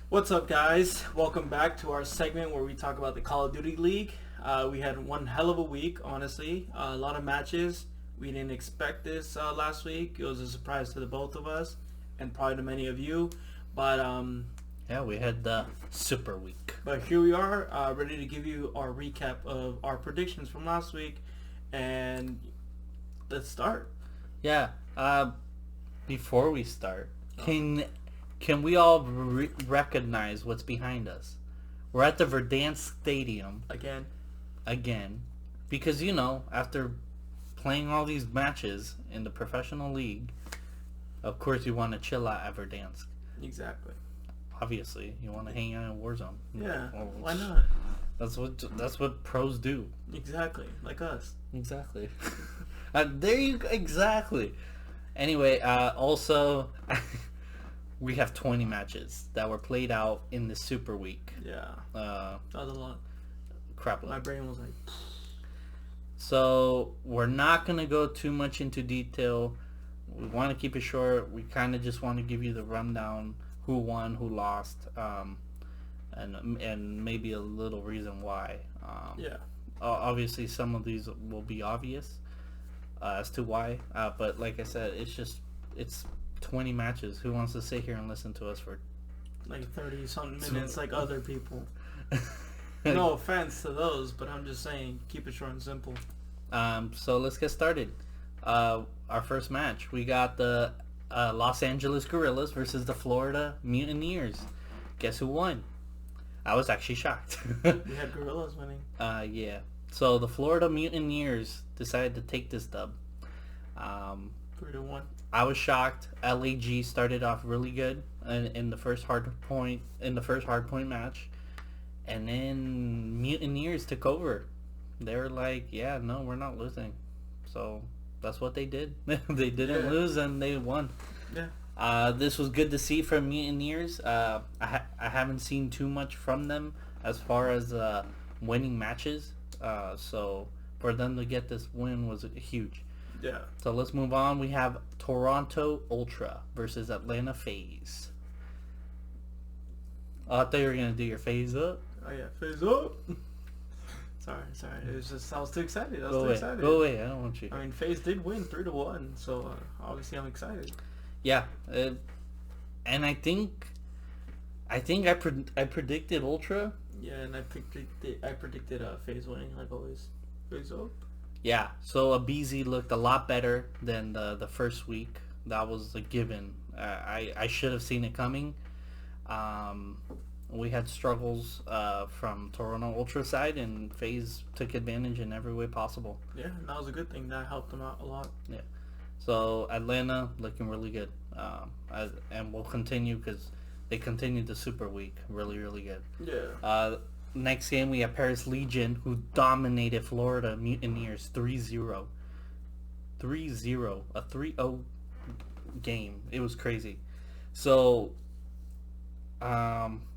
What's up, guys? Welcome back to our segment where we talk about the Call of Duty League. We had one hell of a week, honestly. A lot of matches. We didn't expect this last week. It was a surprise to the both of us and probably to many of you. But Yeah, we had the Superweek. but here we are, ready to give you our recap of our predictions from last week. And let's start. Yeah. Before we start, can we all recognize what's behind us? We're at the Verdansk Stadium Again, because after playing all these matches in the professional league, of course you want to chill out at Verdansk. exactly. Obviously, you want to hang out in Warzone. Yeah, Well, why not? That's what pros do. Exactly, like us. Exactly. There you go. Exactly. Anyway, also, we have 20 matches that were played out in the Super Week. Yeah, Uh, that was a lot. crap. My brain was like, So we're not gonna go too much into detail. We want to keep it short. We kind of just want to give you the rundown: who won, who lost, and maybe a little reason why. yeah. Obviously, some of these will be obvious as to why. But like I said, it's 20 matches. Who wants to sit here and listen to us for Like 30 something minutes like other people. No offense to those, but I'm just saying, keep it short and simple. So let's get started. Our first match, we got the Los Angeles Guerrillas versus the Florida Mutineers. Guess who won? I was actually shocked. We had gorillas winning. Yeah. So the Florida Mutineers decided to take this dub. 3-1. I was shocked. LAG started off really good in the first hardpoint match, and then Mutineers took over. They were like, "Yeah, no, we're not losing." So that's what they did. They didn't lose and they won. Yeah. This was good to see from Mutineers. I haven't seen too much from them as far as winning matches. So for them to get this win was huge. Yeah. So let's move on. We have Toronto Ultra versus Atlanta FaZe. I thought you were going to do your FaZe up. Oh yeah, phase up. Sorry. It was just I was too excited. Go away. I don't want you. I mean, FaZe did win 3-1, so obviously I'm excited. Yeah. And I think I predicted Ultra. Yeah, and I predicted FaZe winning like always. FaZe up. Yeah, so Abizi looked a lot better than the first week. That was a given. I should have seen it coming. We had struggles from Toronto Ultra side, and FaZe took advantage in every way possible. Yeah, and that was a good thing. That helped them out a lot. Yeah. So Atlanta looking really good. And we'll continue because they continued the Super Week really, really good. Yeah. Next game, we have Paris Legion, who dominated Florida Mutineers 3-0. 3-0. A 3-0 game. It was crazy. So,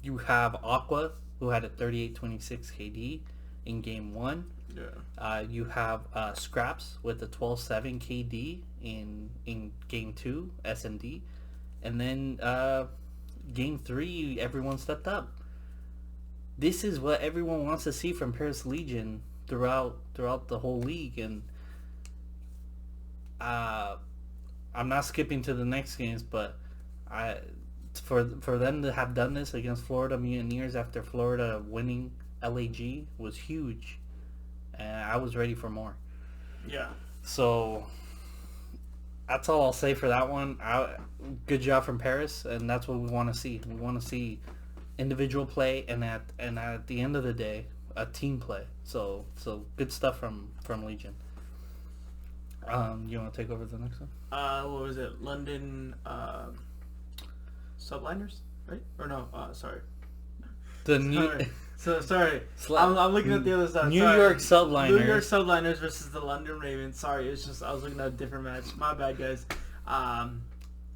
you have Aqua, who had a 38-26 KD in Game 1. Yeah. You have Scraps with a 12-7 KD in Game 2, SMD. And then Game 3, everyone stepped up. This is what everyone wants to see from Paris Legion throughout the whole league, and I'm not skipping to the next games, but for them to have done this against Florida Mutineers after Florida winning LAG was huge, and I was ready for more. Yeah. So that's all I'll say for that one. Good job from Paris, and that's what we want to see. We want to see individual play, and at the end of the day, a team play. So good stuff from Legion. You want to take over the next one? What was it? London Subliners, right? Or no? Sorry. The new Sorry. I'm looking at the other side. New Sorry. York Subliners. New York Subliners versus the London Ravens. Sorry, it's just I was looking at a different match. My bad, guys.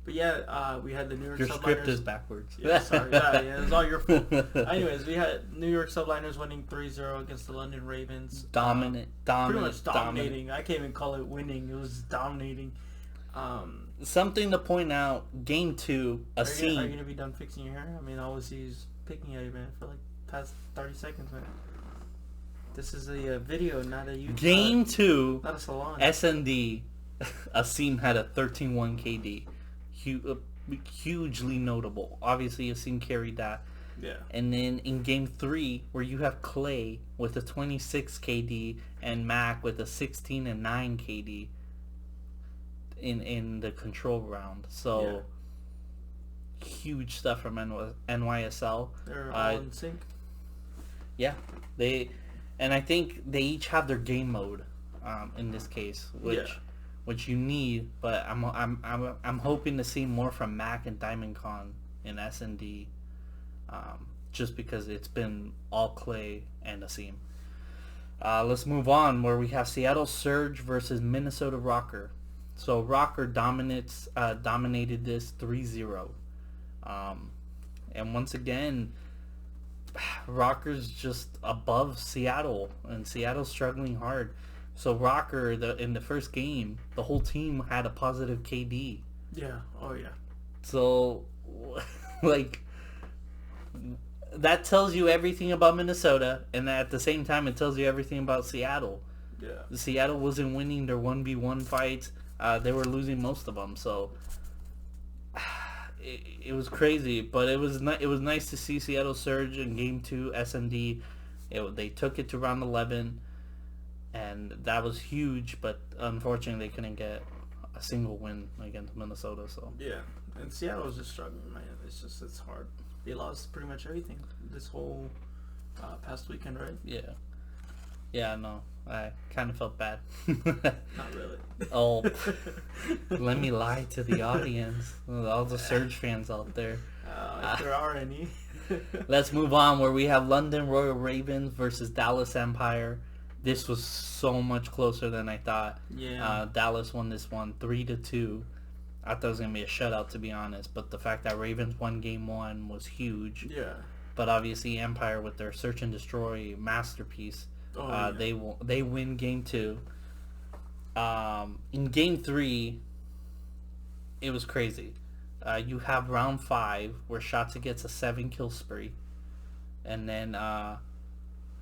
But yeah, we had the New York Your Subliners. script is backwards. Yeah, sorry. Yeah, it was all your fault. Anyways, we had New York Subliners winning 3-0 against the London Ravens. Dominant. Pretty much dominating. I can't even call it winning. It was dominating. something to point out. Game 2, a Are you scene. gonna be done fixing your hair? I mean, all I see is picking at you, man, for like past 30 seconds, man. This is a video, not a YouTube. Game 2, Not a salon. SND, Asim had a 13-1 KD. Hugely notable. Obviously, Asim carried that. Yeah. And then in Game 3, where you have Clay with a 26 KD and Mac with a 16 and 9 KD in the control round. So, huge stuff from NYSL. They're all in sync. Yeah, and I think they each have their game mode in this case, which you need. But I'm hoping to see more from Mac and Diamond Con in S&D, just because it's been all Clay and Asim. Let's move on, where we have Seattle Surge versus Minnesota Rocker. So Rocker dominated this 3-0, and once again, Rocker's just above Seattle, and Seattle's struggling hard. So Rocker, in the first game, the whole team had a positive KD. Yeah. Oh yeah. So, like, that tells you everything about Minnesota, and at the same time, it tells you everything about Seattle. Yeah. Seattle wasn't winning their 1v1 fights. They were losing most of them. So it was crazy, but it was nice to see Seattle Surge in Game 2 SMD. They took it to round 11, and that was huge, but unfortunately they couldn't get a single win against Minnesota. So yeah, and Seattle was just struggling, man. It's hard. They lost pretty much everything this whole past weekend, right? Yeah, no, I kind of felt bad. Not really. Oh, let me lie to the audience, all the Surge fans out there. If there are any. Let's move on, where we have London Royal Ravens versus Dallas Empire. This was so much closer than I thought. Yeah. Dallas won this one 3-2. I thought it was going to be a shutout, to be honest, but the fact that Ravens won Game 1 was huge. Yeah. But obviously Empire, with their Search and Destroy masterpiece, they win Game 2. In Game 3, it was crazy. You have round 5, where Shotzi gets a 7-kill spree. And then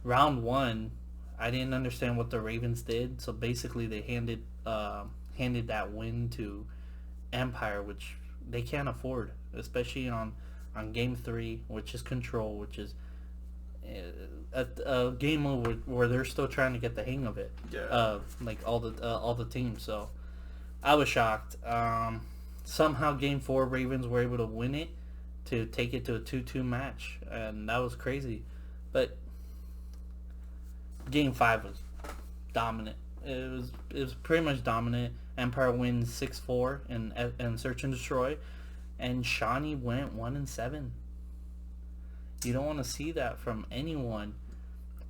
round 1, I didn't understand what the Ravens did. So basically they handed that win to Empire, which they can't afford, especially on Game 3, which is Control, which is a game mode where they're still trying to get the hang of it. Yeah. Like all the teams. So I was shocked. Somehow Game 4 Ravens were able to win it to take it to a 2-2 match, and that was crazy. But Game 5 was dominant. It was pretty much dominant. Empire wins 6-4 in Search and Destroy, and Shawnee went 1-7. You don't want to see that from anyone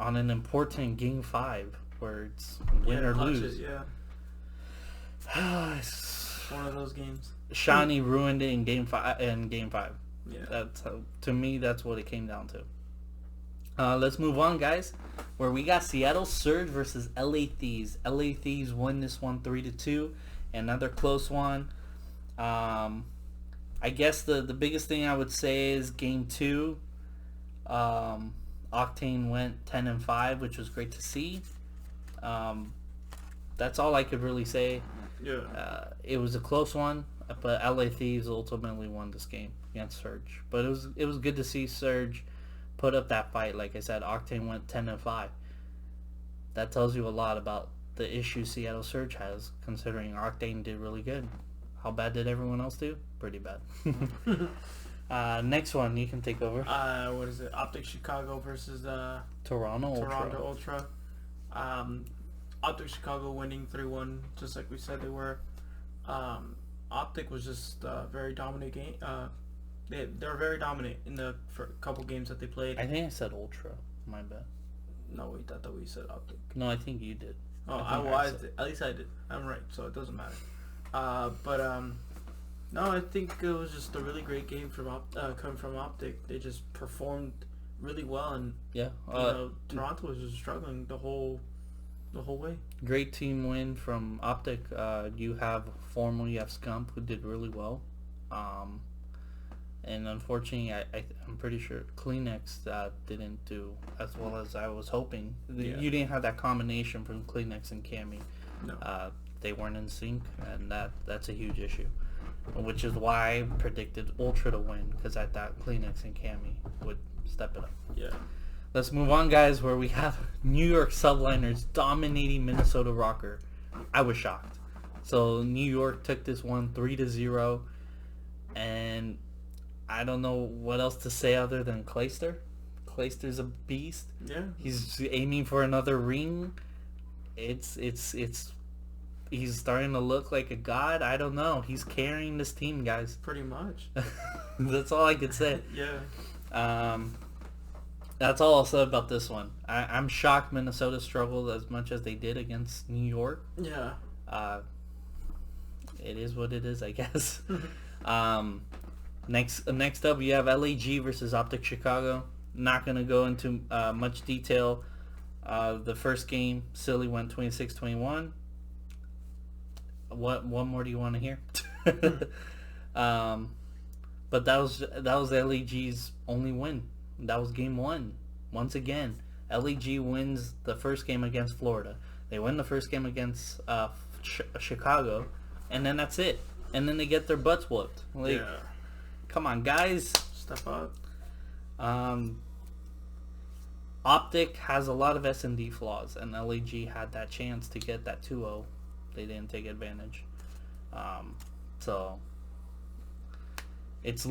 on an important Game 5 where it's win or lose. It's one of those games. Shawnee ruined it in Game 5. Yeah. That's to me, that's what it came down to. Let's move on, guys, where we got Seattle Surge versus LA Thieves. LA Thieves won this one 3-2. Another close one. I guess the biggest thing I would say is Game 2. Octane went 10-5, which was great to see. That's all I could really say. Yeah. It was a close one, but LA Thieves ultimately won this game against Surge. But it was good to see Surge put up that fight. Like I said, Octane went 10-5. That tells you a lot about the issues Seattle Surge has, considering Octane did really good. How bad did everyone else do? Pretty bad. Next one, you can take over. What is it? Optic Chicago versus Toronto Ultra. Optic Chicago winning 3-1, just like we said they were. Optic was just a very dominant game. They're very dominant in the couple games that they played. I think I said Ultra. My bad. No, we thought that we said Optic. No, I think you did. Oh, at least I did. I'm right, so it doesn't matter. No, I think it was just a really great game coming from Optic. They just performed really well, and yeah, Toronto was just struggling the whole the whole way. Great team win from Optic. You have Scump, who did really well. And unfortunately, I'm pretty sure Kleenex didn't do as well as I was hoping. Yeah. You didn't have that combination from Kleenex and Cammy. No. They weren't in sync, and that's a huge issue. Which is why I predicted Ultra to win, because I thought Kleenex and Cammy would step it up. Yeah. Let's move on, guys, where we have New York Subliners dominating Minnesota Rocker. I was shocked. So New York took this one 3-0, and I don't know what else to say other than Clayster. Clayster's a beast. Yeah. He's aiming for another ring. It's he's starting to look like a god. I don't know. He's carrying this team, guys. Pretty much. That's all I could say. Yeah. That's all I'll say about this one. I'm shocked Minnesota struggled as much as they did against New York. Yeah. It is what it is, I guess. Next up, you have LAG versus Optic Chicago. Not going to go into much detail. The first game, Silly went 26-21. What more do you want to hear? But that was LAG's only win. That was game one. Once again, LAG wins the first game against Florida. They win the first game against Chicago, and then that's it. And then they get their butts whooped. Like, yeah. Come on, guys. Step up. Optic has a lot of S&D flaws, and LAG had that chance to get that 2-0. They didn't take advantage. So it's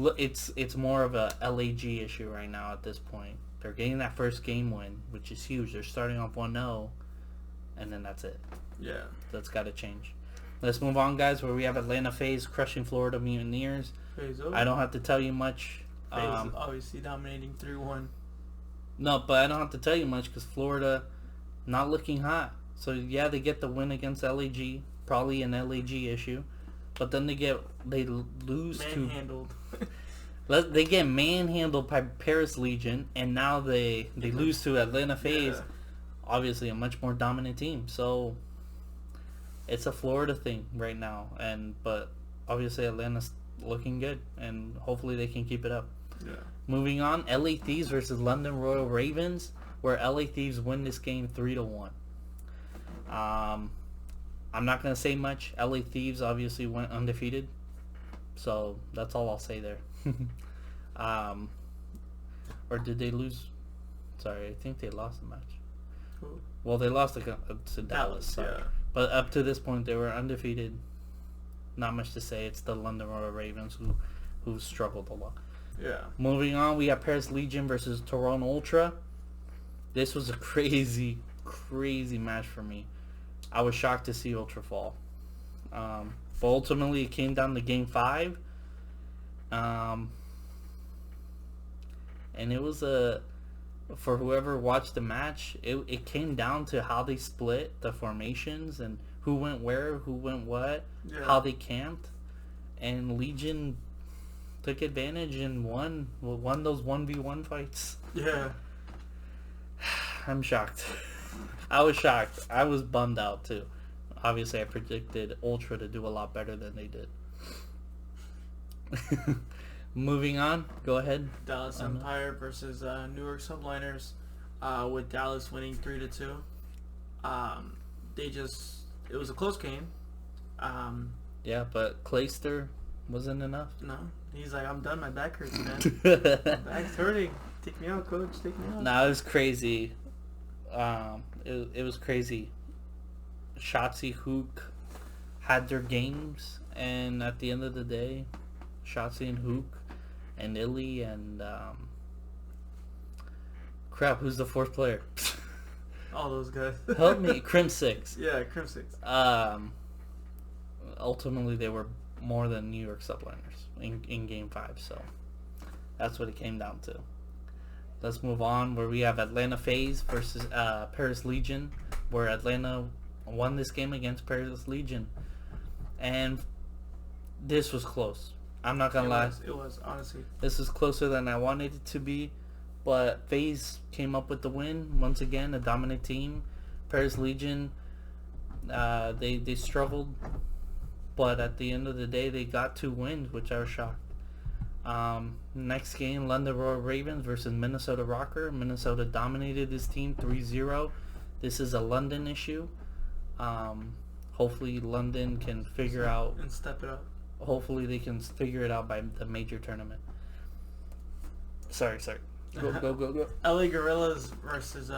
more of a LAG issue right now at this point. They're getting that first game win, which is huge. They're starting off 1-0, and then that's it. Yeah. That's got to change. Let's move on, guys, where we have Atlanta FaZe crushing Florida Mutineers. I don't have to tell you much. FaZe obviously dominating 3-1. No, but I don't have to tell you much because Florida not looking hot. So, yeah, they get the win against LAG, probably an LAG issue. But then they lose manhandled. They get manhandled by Paris Legion, and now they lose to Atlanta FaZe, obviously a much more dominant team. So it's a Florida thing right now, but obviously Atlanta's looking good, and hopefully they can keep it up. Yeah. Moving on, LA Thieves versus London Royal Ravens, where LA Thieves win this game 3-1. I'm not going to say much. LA Thieves obviously went undefeated. So that's all I'll say there. Or did they lose? Sorry, I think they lost the match. Who? Well, they lost to Dallas. Sorry. Yeah. But up to this point, they were undefeated. Not much to say. It's the London Royal Ravens who struggled a lot. Yeah. Moving on, we have Paris Legion versus Toronto Ultra. This was a crazy, crazy match for me. I was shocked to see Ultra fall. But ultimately, it came down to Game 5. And it was for whoever watched the match, it came down to how they split the formations and who went where, who went what, how they camped. And Legion took advantage and won those 1v1 fights. Yeah. I'm shocked. I was shocked. I was bummed out too. Obviously, I predicted Ultra to do a lot better than they did. Moving on. Go ahead. Dallas Empire versus New York Subliners, with Dallas winning 3-2. It was a close game. Yeah, but Clayster wasn't enough. No, he's like, I'm done. My back hurts, man. My back's hurting. Take me out, coach. Take me out. No, it was crazy. It was crazy. Shotzi Hook had their games, and at the end of the day, Shotzi and Hook and Illy and crap, who's the fourth player? All those guys. Help me, Crim 6. Yeah, Crim 6. Ultimately, they were more than New York Subliners in Game 5, so that's what it came down to. Let's move on, where we have Atlanta FaZe versus Paris Legion, where Atlanta won this game against Paris Legion. And this was close. I'm not going to lie. It was, honestly. This is closer than I wanted it to be. But FaZe came up with the win. Once again, a dominant team. Paris Legion, they struggled, but at the end of the day, they got 2 wins, which I was shocked. Next game, London Royal Ravens versus Minnesota Rocker. Minnesota dominated this team 3-0. This is a London issue. Hopefully London can figure out and step it up. Hopefully they can figure it out by the major tournament. Sorry. Go. LA Gorillas versus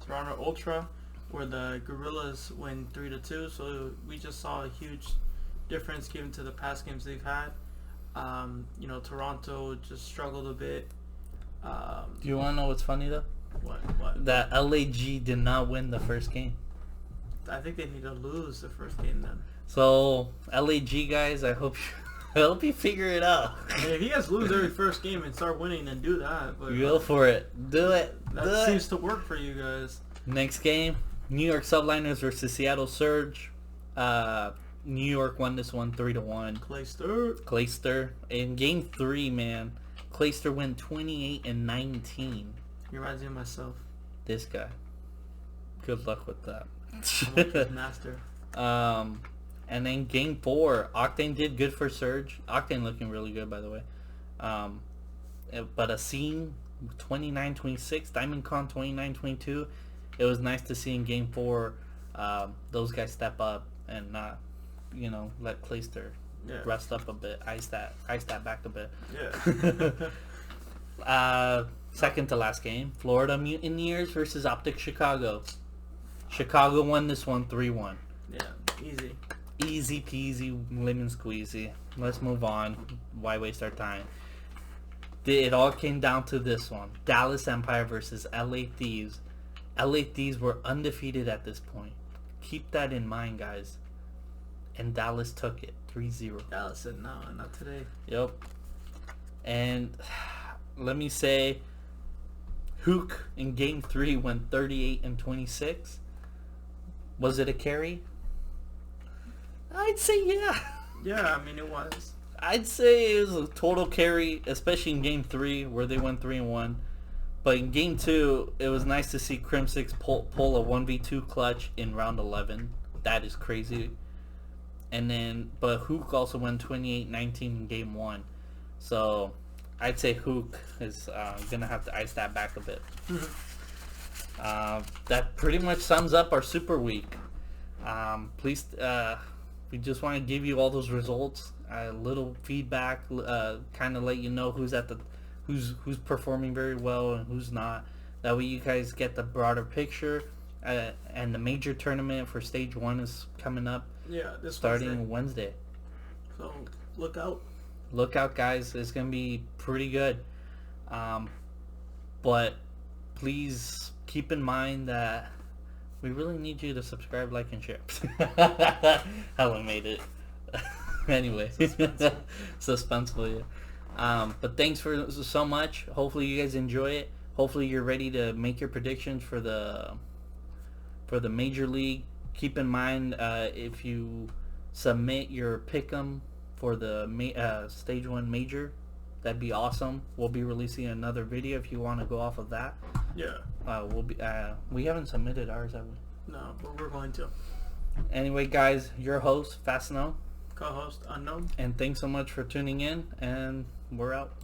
Toronto Ultra, where the Gorillas win 3-2. So we just saw a huge difference given to the past games they've had. Toronto just struggled a bit. Do you want to know what's funny though? What? That LAG did not win the first game. I think they need to lose the first game then. So LAG guys, I hope you figure it out. I mean, if you guys lose every first game and start winning, then do that. But go for it. Do it. That seems to work for you guys. Next game, New York Subliners versus Seattle Surge. New York won this one 3-1. Clayster. In game 3, man, Clayster went 28-19. He reminds me of myself. This guy. Good luck with that. Master. And then game 4, Octane did good for Surge. Octane looking really good, by the way. But a scene 29-26, Diamond Con 29-22. It was nice to see in game 4 those guys step up and not, let Clayster rest up a bit, ice that back a bit. Yeah. Second to last game, Florida Mutineers versus Optic Chicago. Chicago won this one 3-1. Yeah, easy. Easy peasy, lemon squeezy. Let's move on. Why waste our time? It all came down to this one. Dallas Empire versus LA Thieves. LA Thieves were undefeated at this point. Keep that in mind, guys. And Dallas took it 3-0. Dallas said, no, not today. Yep. And let me say, Hook in game 3 went 38-26. Was it a carry? I'd say yeah. Yeah, I mean it was. I'd say it was a total carry, especially in game 3 where they went 3-1. But in game 2, it was nice to see Crimsix pull a 1v2 clutch in round 11. That is crazy. But Hook also won 28-19 in game 1. So I'd say Hook is gonna have to ice that back a bit. That pretty much sums up our Super Week. Please, we just want to give you all those results, a little feedback, kind of let you know who's performing very well and who's not. That way you guys get the broader picture. And the major tournament for stage 1 is coming up. Yeah, this starting Wednesday. So look out. Look out, guys. It's gonna be pretty good. But please keep in mind that we really need you to subscribe, like, and share. How I made it. Anyway, suspenseful, yeah. But thanks for so much. Hopefully you guys enjoy it. Hopefully you're ready to make your predictions for the major league. Keep in mind, if you submit your pick'em for the stage 1 major, that'd be awesome. We'll be releasing another video if you want to go off of that. Yeah. We haven't submitted ours, have we? No, but we're going to. Anyway, guys, your host, Fast Snow. Co-host, Unknown. And thanks so much for tuning in, and we're out.